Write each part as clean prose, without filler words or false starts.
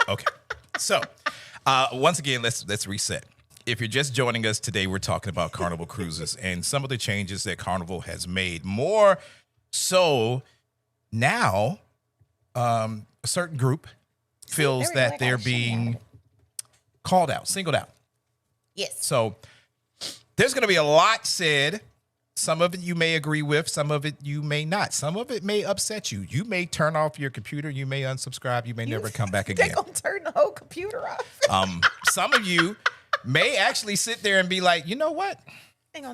Okay. So, once again, let's reset. If you're just joining us today, we're talking about Carnival Cruises and some of the changes that Carnival has made. More so now, a certain group feels that they're being called out, singled out. Yes. So there's going to be a lot said. Some of it you may agree with. Some of it you may not. Some of it may upset you. You may turn off your computer. You may unsubscribe. You may never come back again. They're going to turn the whole computer off. Some of you may actually sit there and be like, you know what?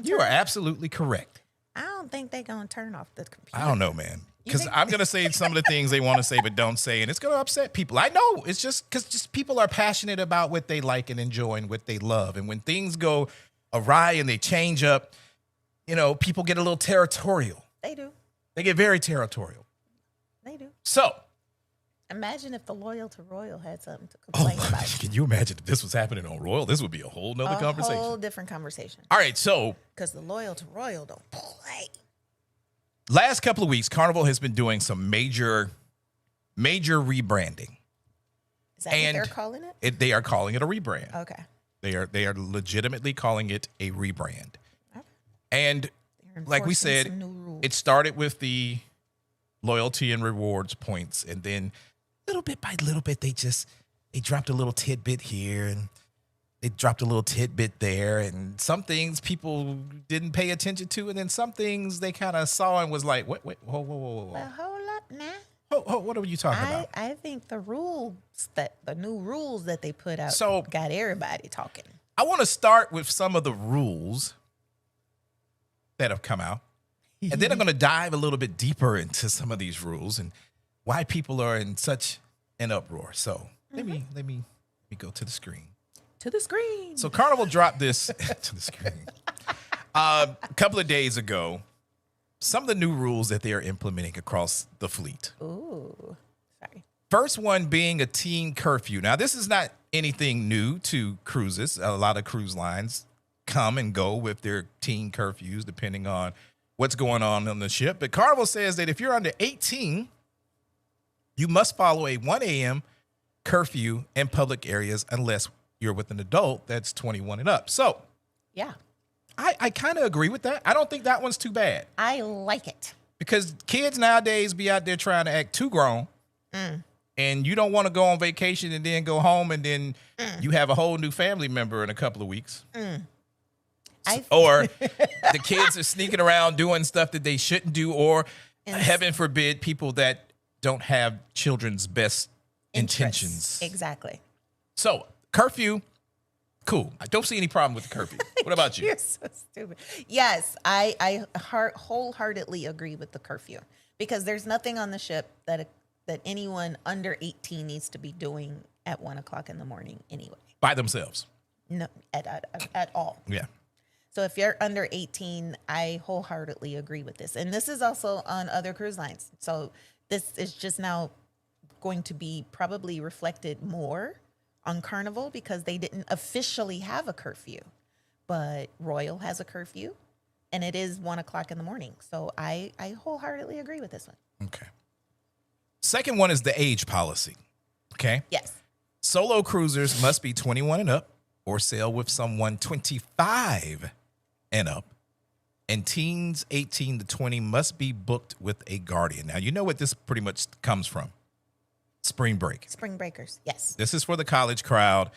You are absolutely correct. I don't think they're going to turn off the computer. I don't know, man. Because I'm going to say some of the things they want to say but don't say, and it's going to upset people. I know. It's just because just people are passionate about what they like and enjoy and what they love. And when things go awry and they change up, you know, people get a little territorial. They do. They get very territorial. They do. So, imagine if the Loyal to Royal had something to complain about. Can you imagine if this was happening on Royal? This would be a whole nother conversation. A whole different conversation. All right, so. Because the Loyal to Royal don't play. Last couple of weeks, Carnival has been doing some major rebranding. Is that what they're calling it? They are calling it a rebrand. Okay. They are legitimately calling it a rebrand. And like we said, it started with the loyalty and rewards points. And then little bit by little bit, they dropped a little tidbit here and they dropped a little tidbit there. And some things people didn't pay attention to. And then some things they kind of saw and was like, wait, whoa. Well, hold up now. What are you talking about? I think the new rules that they put out so, got everybody talking. I want to start with some of the rules that have come out. And then I'm going to dive a little bit deeper into some of these rules and why people are in such an uproar. So let me go to the screen. To the screen. So Carnival dropped this to the screen a couple of days ago. Some of the new rules that they are implementing across the fleet. Ooh, sorry. First one being a teen curfew. Now, this is not anything new to cruises. A lot of cruise lines come and go with their teen curfews depending on what's going on the ship. But Carnival says that if you're under 18, you must follow a 1 a.m. curfew in public areas unless you're with an adult that's 21 and up. So, yeah, I kind of agree with that. I don't think that one's too bad. I like it. Because kids nowadays be out there trying to act too grown. And you don't want to go on vacation and then go home and then you have a whole new family member in a couple of weeks. Or the kids are sneaking around doing stuff that they shouldn't do, or heaven forbid, people that don't have children's best intentions. Exactly. So, curfew, cool. I don't see any problem with the curfew. What about you? You're so stupid. Yes, I wholeheartedly agree with the curfew because there's nothing on the ship that anyone under 18 needs to be doing at 1 o'clock in the morning anyway. By themselves. No, at all. Yeah. So if you're under 18, I wholeheartedly agree with this. And this is also on other cruise lines. So this is just now going to be probably reflected more on Carnival because they didn't officially have a curfew. But Royal has a curfew, and it is 1 o'clock in the morning. So I wholeheartedly agree with this one. Okay. Second one is the age policy. Okay. Yes. Solo cruisers must be 21 and up or sail with someone 25 and up. And teens 18 to 20 must be booked with a guardian. Now, you know what this pretty much comes from? Spring break. Spring breakers, yes. This is for the college crowd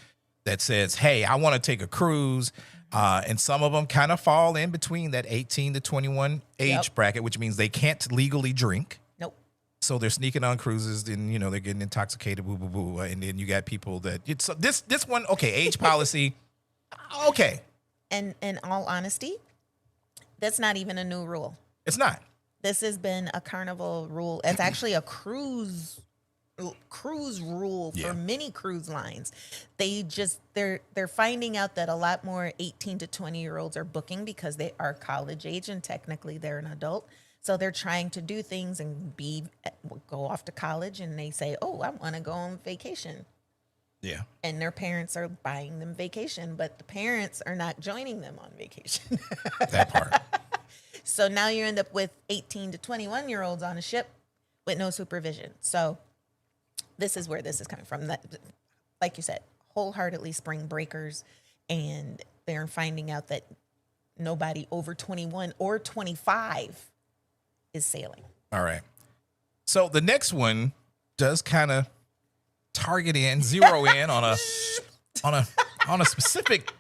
that says, hey, I want to take a cruise. And some of them kind of fall in between that 18 to 21 age bracket, which means they can't legally drink. Nope. So they're sneaking on cruises and, you know, they're getting intoxicated, boo, boo, boo. And then you got people that it's this one. Okay. Age policy. Okay. And in all honesty, that's not even a new rule. It's not. This has been a Carnival rule. It's actually a cruise rule for many cruise lines. They're finding out that a lot more 18 to 20-year-olds are booking because they are college age and technically they're an adult. So they're trying to do things and go off to college and they say, oh, I want to go on vacation. Yeah. And their parents are buying them vacation, but the parents are not joining them on vacation. That part. So now you end up with 18 to 21-year-olds on a ship with no supervision. So this is where this is coming from. like you said, wholeheartedly spring breakers, and they're finding out that nobody over 21 or 25 is sailing. All right. So the next one does kind of zero in on a specific,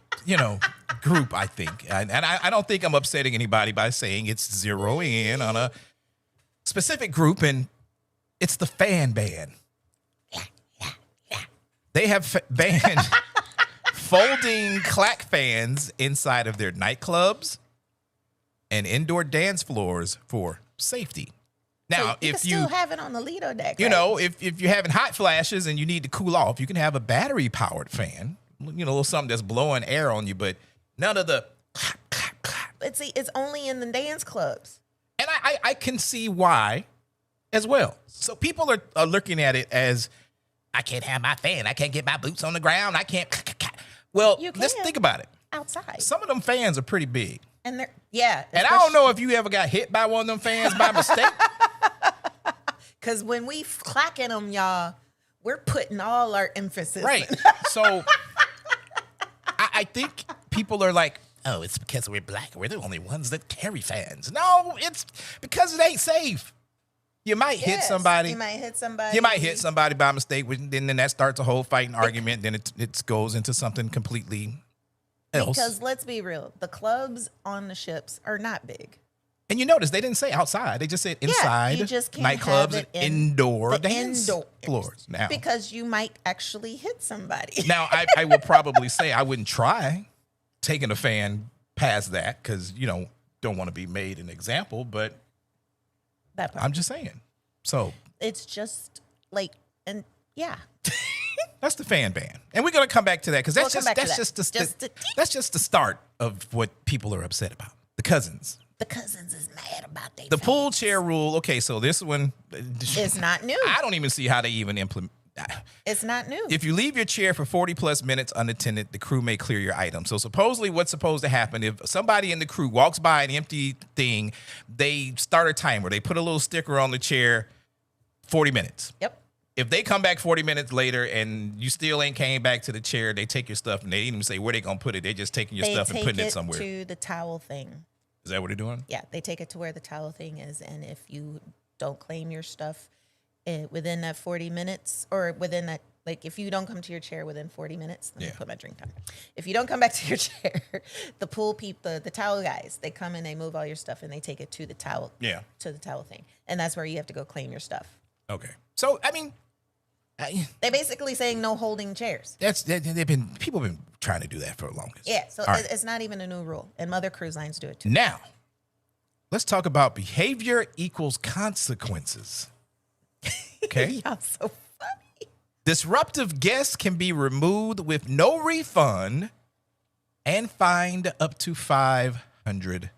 group, I think. And I don't think I'm upsetting anybody by saying it's zeroing in on a specific group, and it's the fan ban. They have banned folding clack fans inside of their nightclubs and indoor dance floors for safety. Now, so you can still have it on the Lido deck, if you're having hot flashes and you need to cool off, you can have a battery powered fan, a little something that's blowing air on you, but none of the clap, clap, clap. But see, it's only in the dance clubs. And I can see why as well. So people are looking at it as, I can't have my fan. I can't get my boots on the ground. I can't. Well, let's think about it. Outside. Some of them fans are pretty big. And they're, yeah. And I don't know if you ever got hit by one of them fans by mistake. Because when we clacking them, y'all, we're putting all our emphasis. Right. So I think people are like, oh, it's because we're black. We're the only ones that carry fans. No, it's because it ain't safe. You might hit somebody. You might hit somebody. You might hit somebody by mistake. Then that starts a whole fighting argument. Then it goes into something completely else. Because let's be real, the clubs on the ships are not big. And you notice they didn't say outside. They just said inside. You just can't nightclubs have it and indoor dance floors. Now, because you might actually hit somebody. Now, I will probably say I wouldn't try taking a fan past that because, don't want to be made an example. But that part. I'm just saying. So it's just like, and yeah. That's the fan ban. And we're going to come back to that because that's just the start of what people are upset about. The cousins. The cousins is mad about that. The pool chair rule. Okay, so this one is not new. I don't even see how they even implement. It's not new. If you leave your chair for 40 plus minutes unattended, the crew may clear your item. So supposedly what's supposed to happen, if somebody in the crew walks by an empty thing, they start a timer. They put a little sticker on the chair, 40 minutes. Yep. If they come back 40 minutes later and you still ain't came back to the chair, they take your stuff and they didn't even say where they going to put it. They're just taking your stuff and putting it somewhere. They take it to the towel thing. Is that what they're doing? Yeah, they take it to where the towel thing is. And if you don't claim your stuff within that 40 minutes or within that, like if you don't come to your chair within 40 minutes, let me put my drink down. If you don't come back to your chair, the pool people, the towel guys, they come and they move all your stuff and they take it to the towel, to the towel thing. And that's where you have to go claim your stuff. Okay. So, I mean, they're basically saying no holding chairs. People have been trying to do that for the longest. Yeah, so it's not even a new rule, and other cruise lines do it too. Now, let's talk about behavior equals consequences. Okay, y'all so funny. Disruptive guests can be removed with no refund and fined up to $500.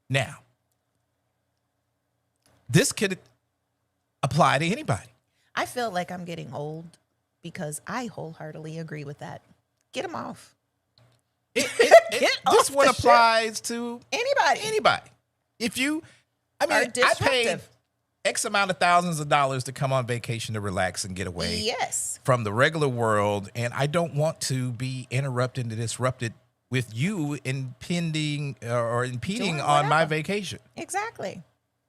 Now, this could apply to anybody. I feel like I'm getting old because I wholeheartedly agree with that. Get them off. This one applies to anybody. If you, I paid X amount of thousands of dollars to come on vacation to relax and get away from the regular world, and I don't want to be interrupted and disrupted with you impeding on my vacation. Exactly.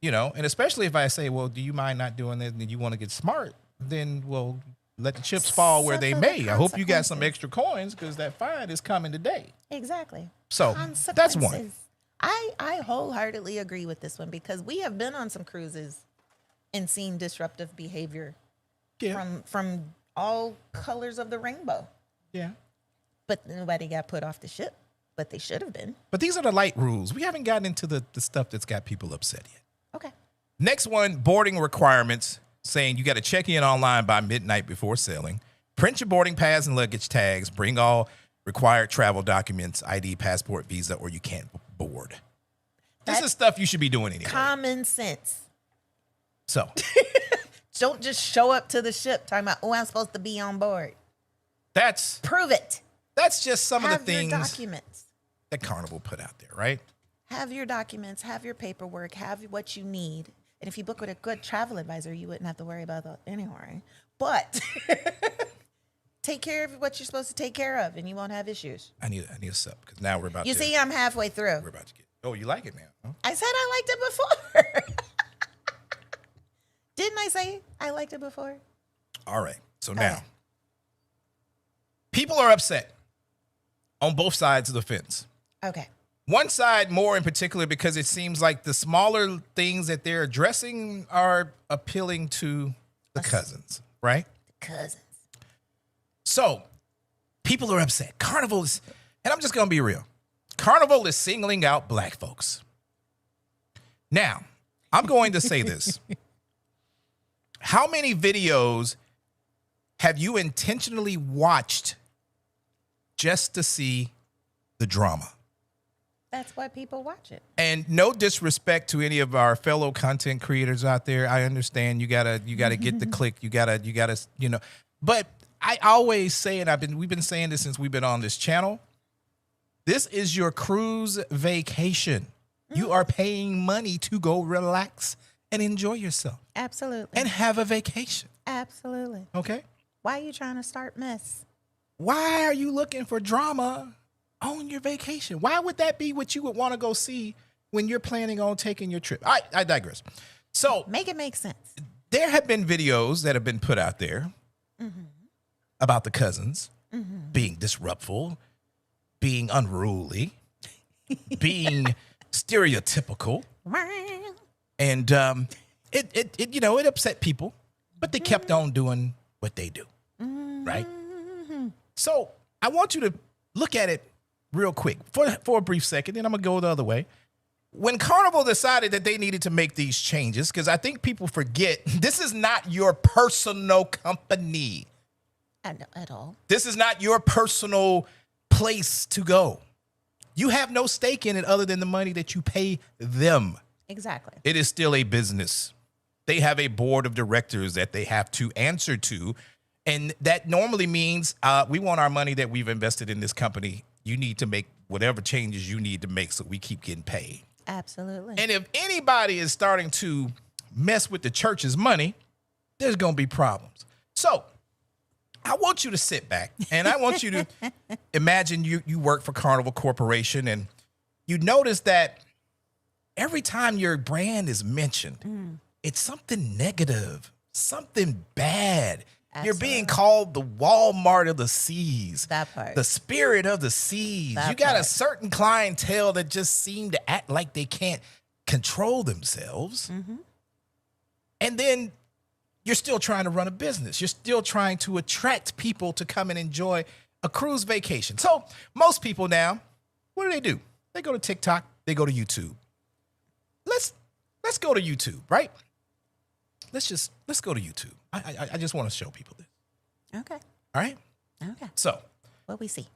And especially if I say, well, do you mind not doing this and you want to get smart, then, well, let the chips fall where they may. I hope you got some extra coins because that fine is coming today. Exactly. So that's one. I wholeheartedly agree with this one because we have been on some cruises and seen disruptive behavior from all colors of the rainbow. Yeah. But nobody got put off the ship, but they should have been. But these are the light rules. We haven't gotten into the stuff that's got people upset yet. Okay. Next one, boarding requirements, saying you got to check in online by midnight before sailing. Print your boarding pass and luggage tags. Bring all required travel documents, ID, passport, visa, or you can't board. This is stuff you should be doing anyway. Common sense. So. Don't just show up to the ship talking about, I'm supposed to be on board. Prove it. That's just some of the things documents that Carnival put out there, right? Have your documents, have your paperwork, have what you need. And if you book with a good travel advisor, you wouldn't have to worry about that anyway. But take care of what you're supposed to take care of, and you won't have issues. I need a sip because now we're about. You see, I'm halfway through. We're about to get. Oh, you like it now? Huh? I said I liked it before. Didn't I say I liked it before? All right. So now, people are upset on both sides of the fence. Okay. One side more in particular because it seems like the smaller things that they're addressing are appealing to the cousins, right? The cousins. So people are upset. Carnival is, and I'm just going to be real. Carnival is singling out black folks. Now, I'm going to say this. How many videos have you intentionally watched just to see the drama? That's why people watch it. And no disrespect to any of our fellow content creators out there. I understand you gotta get the click. You gotta, but I always say, and we've been saying this since we've been on this channel. This is your cruise vacation. You are paying money to go relax and enjoy yourself. Absolutely. And have a vacation. Absolutely. Okay? Why are you trying to start mess? Why are you looking for drama on your vacation? Why would that be what you would want to go see when you're planning on taking your trip? I digress. So make it make sense. There have been videos that have been put out there about the cousins being disruptful, being unruly, being stereotypical, and it upset people, but they kept on doing what they do, right? So I want you to look at it real quick for a brief second, then I'm gonna go the other way. When Carnival decided that they needed to make these changes, because I think people forget this is not your personal company. At all. This is not your personal place to go. You have no stake in it other than the money that you pay them. Exactly. It is still a business. They have a board of directors that they have to answer to. And that normally means we want our money that we've invested in this company. You need to make whatever changes you need to make so we keep getting paid. Absolutely. And if anybody is starting to mess with the church's money, there's going to be problems. So I want you to sit back and I want you to imagine you work for Carnival Corporation and you notice that every time your brand is mentioned, it's something negative, something bad. Absolutely. You're being called the Walmart of the seas. That part. The spirit of the seas. You got a certain clientele that just seem to act like they can't control themselves. And then you're still trying to run a business. You're still trying to attract people to come and enjoy a cruise vacation. So most people now, what do? They go to TikTok. They go to YouTube. Let's go to YouTube, right? Let's go to YouTube. I just want to show people this. Okay. All right? Okay. So what we see?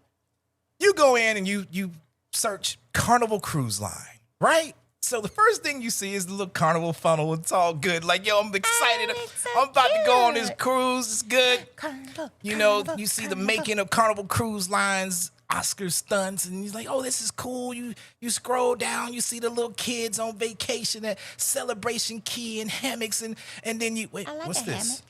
You go in and you search Carnival Cruise Line, right? So the first thing you see is the little Carnival funnel. It's all good. Like, yo, I'm excited. I'm about to go on this cruise. It's good. Carnival, you see the making of Carnival Cruise Line's Oscar stunts, and you're like, oh, this is cool. You scroll down, you see the little kids on vacation at Celebration Key and hammocks, and then you wait. What's this?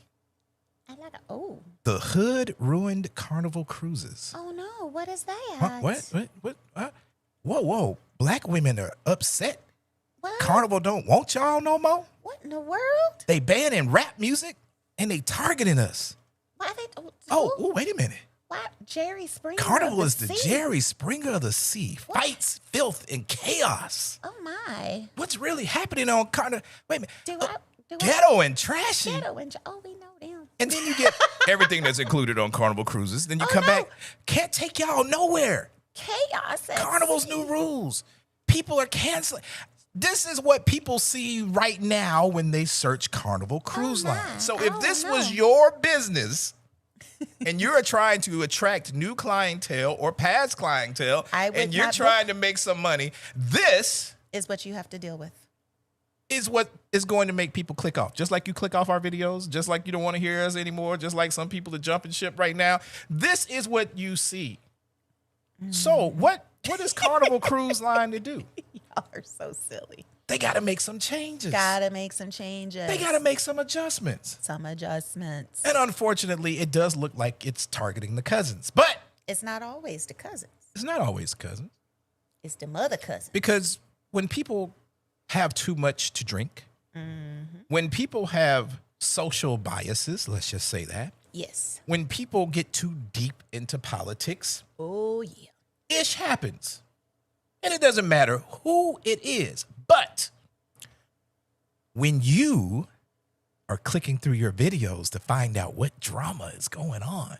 Hammock. The Hood Ruined Carnival Cruises. Oh no, what is that? Huh? What? Whoa! Black women are upset. What? Carnival don't want y'all no more. What in the world? They banning rap music and they targeting us. Why they? Oh, wait a minute. What? Jerry Springer. Carnival is the Jerry Springer of the sea. What? Fights, filth, and chaos. Oh my! What's really happening on Carnival? Wait a minute. Ghetto and trashy. We know them. And then you get everything that's included on Carnival Cruises. Then you come back. Can't take y'all nowhere. Chaos. Carnival's new rules. People are canceling. This is what people see right now when they search Carnival Cruise Line. So if this was your business and you're trying to attract new clientele or past clientele and you're trying to make some money, this is what you have to deal with. Is what is going to make people click off. Just like you click off our videos, just like you don't want to hear us anymore, just like some people are jumping ship right now. This is what you see. So what is Carnival Cruise Line to do? Y'all are so silly. they got to make some changes. Gotta make some changes. They got to make some adjustments. Some adjustments. And unfortunately, it does look like it's targeting the cousins. But it's not always the cousins. It's not always cousins. It's the mother cousin. Because when people have too much to drink, when people have social biases, let's just say that. Yes. When people get too deep into politics. Oh, yeah. Ish happens. And it doesn't matter who it is. But when you are clicking through your videos to find out what drama is going on,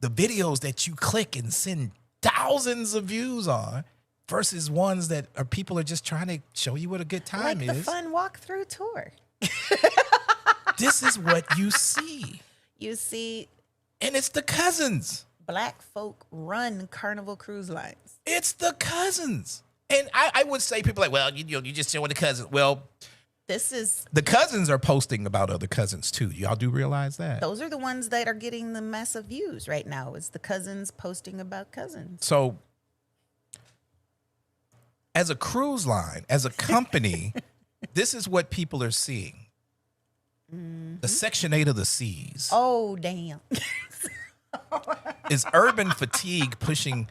the videos that you click and send thousands of views on versus ones that are people are just trying to show you what a good time like is. The fun walkthrough tour. This is what you see. You see. And it's the cousins. Black folk run Carnival Cruise Lines. It's the cousins. And I would say people like, well, you just showing the cousins. Well, the cousins are posting about other cousins too. Y'all do realize that? Those are the ones that are getting the massive views right now. It's the cousins posting about cousins. So as a cruise line, as a company, this is what people are seeing. The Section 8 of the seas. Oh, damn. Is urban fatigue pushing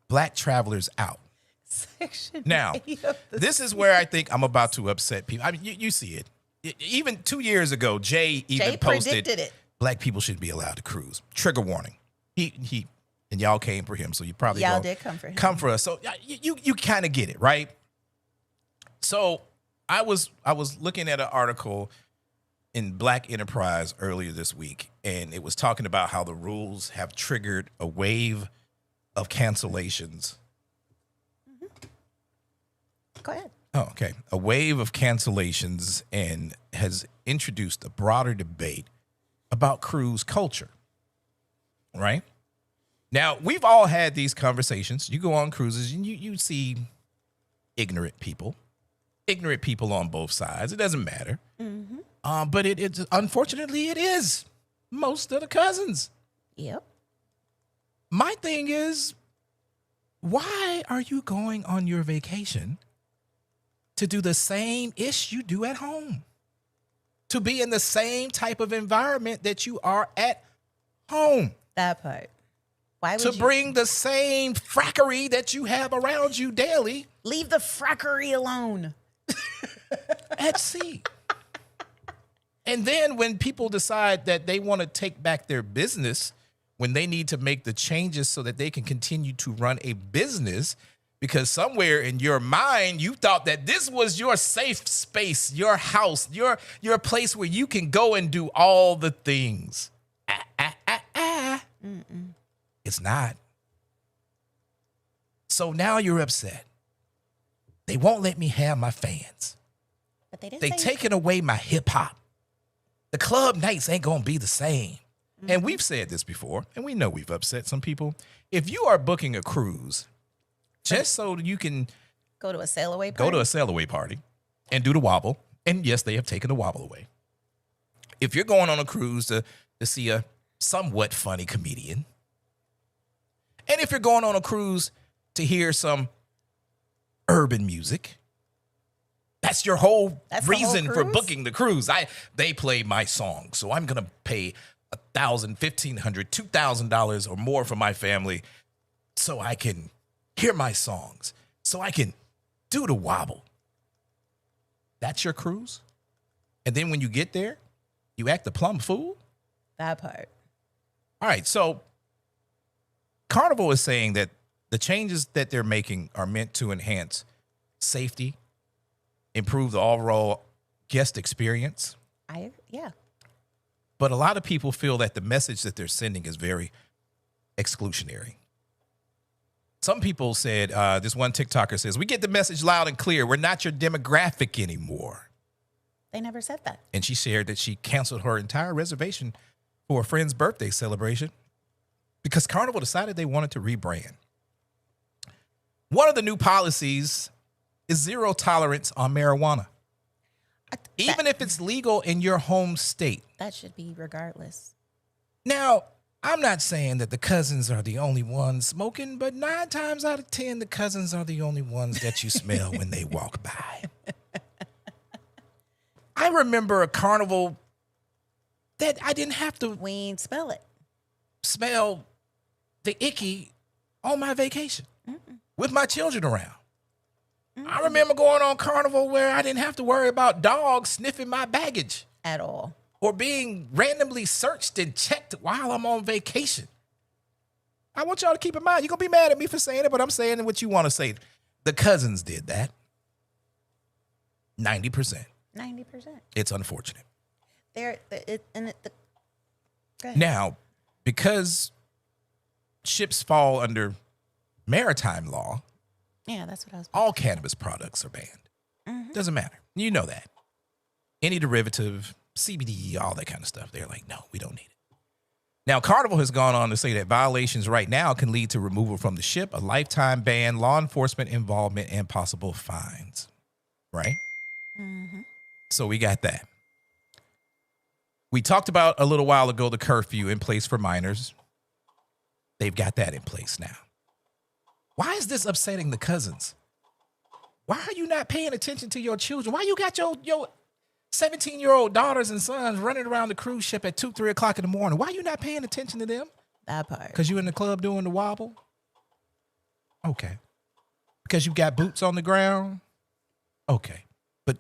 Black travelers out? Section Now, 8 of the this is where I think I'm about to upset people. I mean, you see it. Even 2 years ago, Jay posted it. Black people shouldn't be allowed to cruise. Trigger warning. He and y'all came for him, so you probably did come for him. Come for us. So you kind of get it, right? So I was looking at an article in Black Enterprise earlier this week, and it was talking about how the rules have triggered a wave of cancellations. Go ahead. Oh, okay. A wave of cancellations and has introduced a broader debate about cruise culture, right? Now, we've all had these conversations. You go on cruises and you see ignorant people on both sides. It doesn't matter. But it's unfortunately, it is most of the cousins. Yep. My thing is, why are you going on your vacation to do the same ish you do at home? To be in the same type of environment that you are at home. That part. Why would to bring the same frackery that you have around you daily? Leave the frackery alone. At sea. And then when people decide that they want to take back their business, when they need to make the changes so that they can continue to run a business, because somewhere in your mind, you thought that this was your safe space, your house, your place where you can go and do all the things. It's not. So now you're upset. They won't let me have my fans. But they taking away my hip hop. The club nights ain't going to be the same. And we've said this before, and we know we've upset some people. If you are booking a cruise just so you can go to a sail away party and do the wobble, and yes, they have taken the wobble away. If you're going on a cruise to see a somewhat funny comedian, and if you're going on a cruise to hear some urban music, that's your whole reason for booking the cruise. They play my song, so I'm going to pay $1,000, $1,500, $2,000 or more for my family so I can hear my songs, so I can do the wobble. That's your cruise? And then when you get there, you act a plumb fool? That part. All right, so Carnival is saying that the changes that they're making are meant to enhance safety, improve the overall guest experience. Yeah. But a lot of people feel that the message that they're sending is very exclusionary. Some people said, this one TikToker says, we get the message loud and clear. We're not your demographic anymore. They never said that. And she shared that she canceled her entire reservation for a friend's birthday celebration because Carnival decided they wanted to rebrand. One of the new policies is zero tolerance on marijuana. Even if it's legal in your home state. That should be regardless. Now, I'm not saying that the cousins are the only ones smoking, but 9 times out of 10, the cousins are the only ones that you smell when they walk by. I remember a carnival that I didn't have to We ain't spell it. smell the icky on my vacation with my children around. I remember going on carnival where I didn't have to worry about dogs sniffing my baggage At all. or being randomly searched and checked while I'm on vacation. I want y'all to keep in mind, you're going to be mad at me for saying it, but I'm saying what you want to say. The cousins did that. 90%. 90%. It's unfortunate. Go ahead. Now, because ships fall under maritime law, Yeah, that's what I was. all cannabis products are banned. Doesn't matter. You know that. Any derivative, CBD, all that kind of stuff. They're like, no, we don't need it. Now, Carnival has gone on to say that violations right now can lead to removal from the ship, a lifetime ban, law enforcement involvement, and possible fines. Right? So we got that. We talked about a little while ago the curfew in place for minors. They've got that in place now. Why is this upsetting the cousins? Why are you not paying attention to your children? Why you got your 17-year-old daughters and sons running around the cruise ship at 2, 3 o'clock in the morning? Why are you not paying attention to them? That part. Because you in the club doing the wobble? Okay. Because you got boots on the ground? Okay. But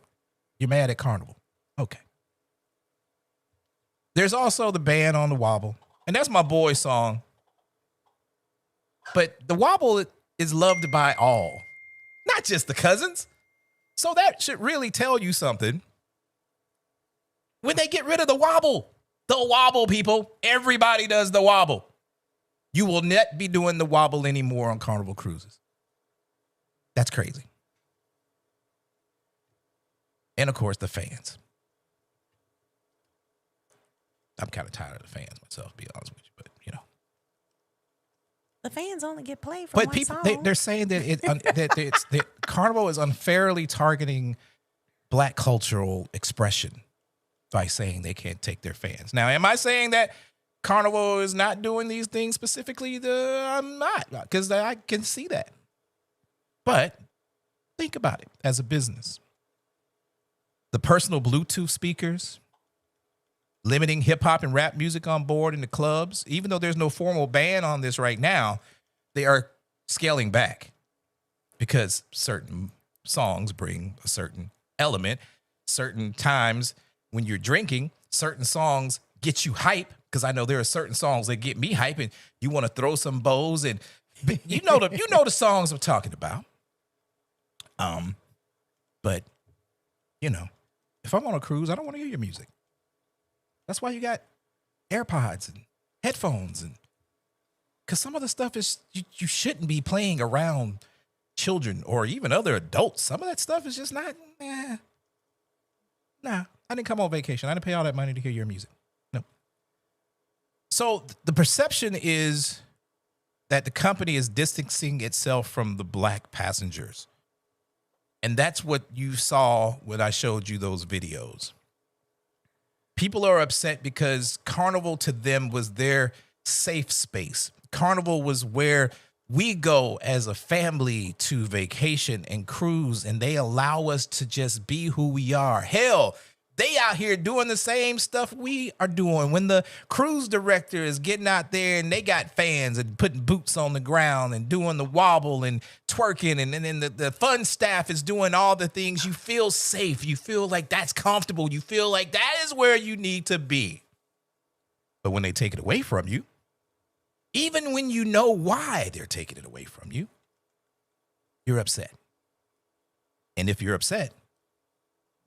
you're mad at Carnival? Okay. There's also the ban on the wobble. And that's my boy's song. But the wobble is loved by all, not just the cousins. So that should really tell you something. When they get rid of the wobble, people, everybody does the wobble. You will not be doing the wobble anymore on Carnival Cruises. That's crazy. And of course, the fans. I'm kind of tired of the fans myself, to be honest with you, but you know. The fans only get played for one people, song. they're saying that that Carnival is unfairly targeting Black cultural expression by saying they can't take their fans. Now, am I saying that Carnival is not doing these things specifically? I'm not, because I can see that. But think about it as a business. The personal Bluetooth speakers, limiting hip hop and rap music on board in the clubs, even though there's no formal ban on this right now, they are scaling back because certain songs bring a certain element. Certain times when you're drinking, certain songs get you hype, because I know there are certain songs that get me hype, and you want to throw some bows, and you know the songs I'm talking about. But you know, if I'm on a cruise, I don't want to hear your music. That's why you got AirPods and headphones, and because some of the stuff is you shouldn't be playing around children or even other adults. Some of that stuff is just not. Nah, I didn't come on vacation. I didn't pay all that money to hear your music. No. So the perception is that the company is distancing itself from the Black passengers, and that's what you saw when I showed you those videos. People are upset because Carnival to them was their safe space. Carnival was where we go as a family to vacation and cruise, and they allow us to just be who we are. Hell, they out here doing the same stuff we are doing. When the cruise director is getting out there and they got fans and putting boots on the ground and doing the wobble and twerking, and then the fun staff is doing all the things, you feel safe. You feel like that's comfortable. You feel like that is where you need to be. But when they take it away from you, even when you know why they're taking it away from you, you're upset. And if you're upset,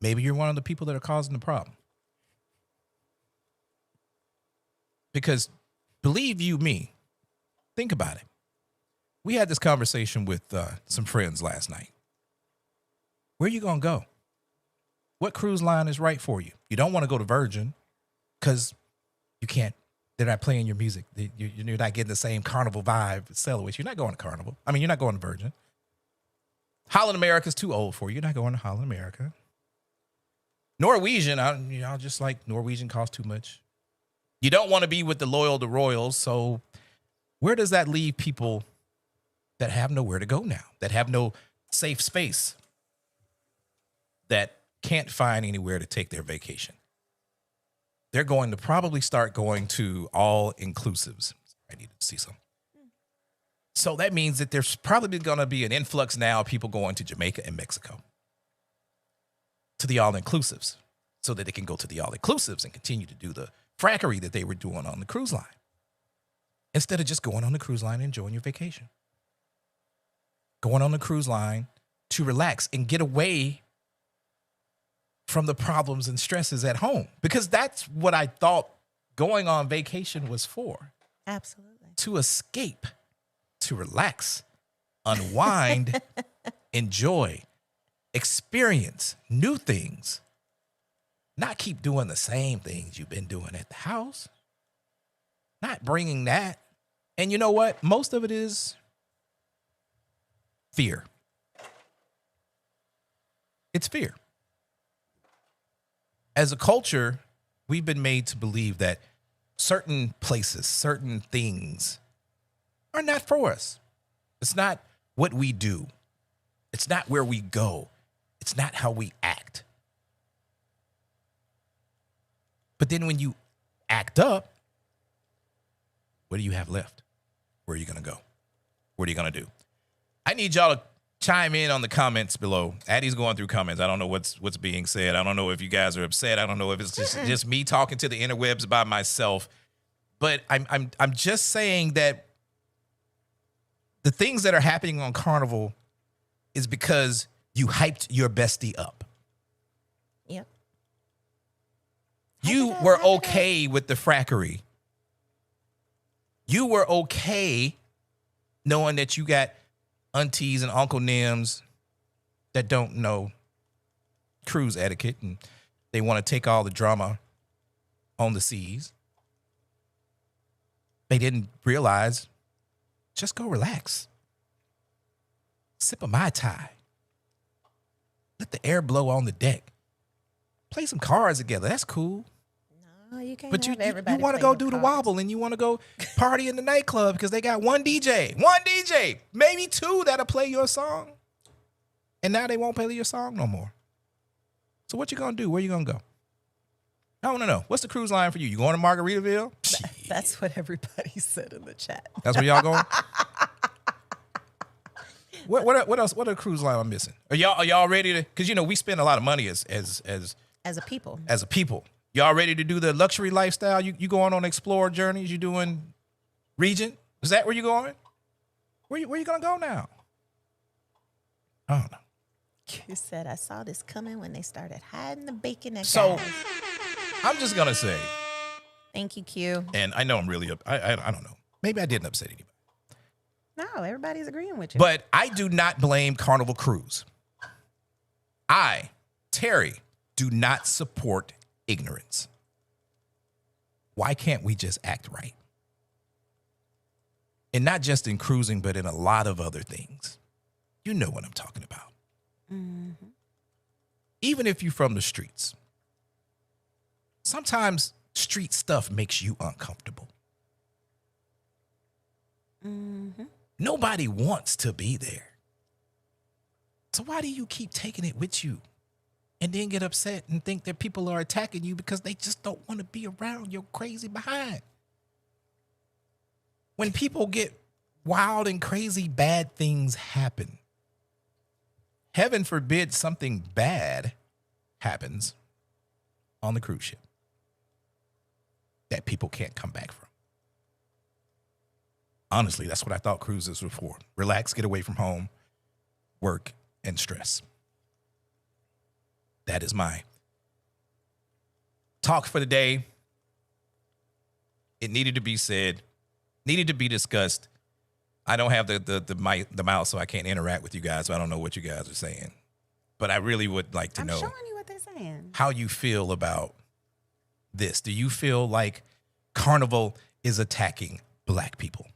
maybe you're one of the people that are causing the problem. Because believe you me, think about it. We had this conversation with some friends last night. Where are you going to go? What cruise line is right for you? You don't want to go to Virgin because you can't. They're not playing your music. You're not getting the same Carnival vibe. Celowitz. You're not going to Carnival. I mean, you're not going to Virgin. Holland America's too old for you. You're not going to Holland America. Norwegian, I'll just like Norwegian costs too much. You don't want to be with the loyal to royals. So where does that leave people that have nowhere to go now, that have no safe space, that can't find anywhere to take their vacation. They're going to probably start going to all inclusives. I need to see some. So that means that there's probably going to be an influx now of people going to Jamaica and Mexico to the all inclusives so that they can go to the all inclusives and continue to do the frackery that they were doing on the cruise line instead of just going on the cruise line and enjoying your vacation. Going on the cruise line to relax and get away from the problems and stresses at home, because that's what I thought going on vacation was for. Absolutely. To escape, to relax, unwind, enjoy, experience new things, not keep doing the same things you've been doing at the house, not bringing that. And you know what? Most of it is fear. It's fear. As a culture, we've been made to believe that certain places, certain things are not for us. It's not what we do. It's not where we go. It's not how we act. But then when you act up, what do you have left? Where are you going to go? What are you going to do? I need y'all to chime in on the comments below. Addy's going through comments. I don't know what's being said. I don't know if you guys are upset. I don't know if it's just me talking to the interwebs by myself. But I'm just saying that the things that are happening on Carnival is because you hyped your bestie up. Yep. You were okay with the frackery. You were okay knowing that you got aunties and Uncle Nims that don't know cruise etiquette and they want to take all the drama on the seas. They didn't realize, just go relax. Sip a Mai Tai. Let the air blow on the deck. Play some cards together. That's cool. No, you can't. But you everybody want to go do the wobble and you want to go party in the nightclub because they got one DJ, maybe two that'll play your song. And now they won't play your song no more. So what you going to do? Where you going to go? I want to know. What's the cruise line for you? You going to Margaritaville? That's what everybody said in the chat. That's where y'all going? What else? What other cruise line I'm missing? Are y'all ready to? Because we spend a lot of money as a people. As a people, y'all ready to do the luxury lifestyle? You going on explorer journeys? You doing Regent? Is that where you going? Where you gonna go now? I don't know. You said I saw this coming when they started hiding the bacon at So guys. I'm just gonna say. Thank you, Q. And I know I'm really up. I don't know. Maybe I didn't upset anybody. No, everybody's agreeing with you. But I do not blame Carnival Cruise. I, Terry, do not support ignorance. Why can't we just act right? And not just in cruising, but in a lot of other things. You know what I'm talking about. Mm-hmm. Even if you're from the streets, sometimes street stuff makes you uncomfortable. Mm-hmm. Nobody wants to be there. So why do you keep taking it with you and then get upset and think that people are attacking you because they just don't want to be around your crazy behind? When people get wild and crazy, bad things happen. Heaven forbid something bad happens on the cruise ship that people can't come back from. Honestly, that's what I thought cruises were for. Relax, get away from home, work, and stress. That is my talk for the day. It needed to be said, needed to be discussed. I don't have the mouse, so I can't interact with you guys, so I don't know what you guys are saying. But I really would like to know showing you what they're saying. How you feel about this. Do you feel like Carnival is attacking Black people?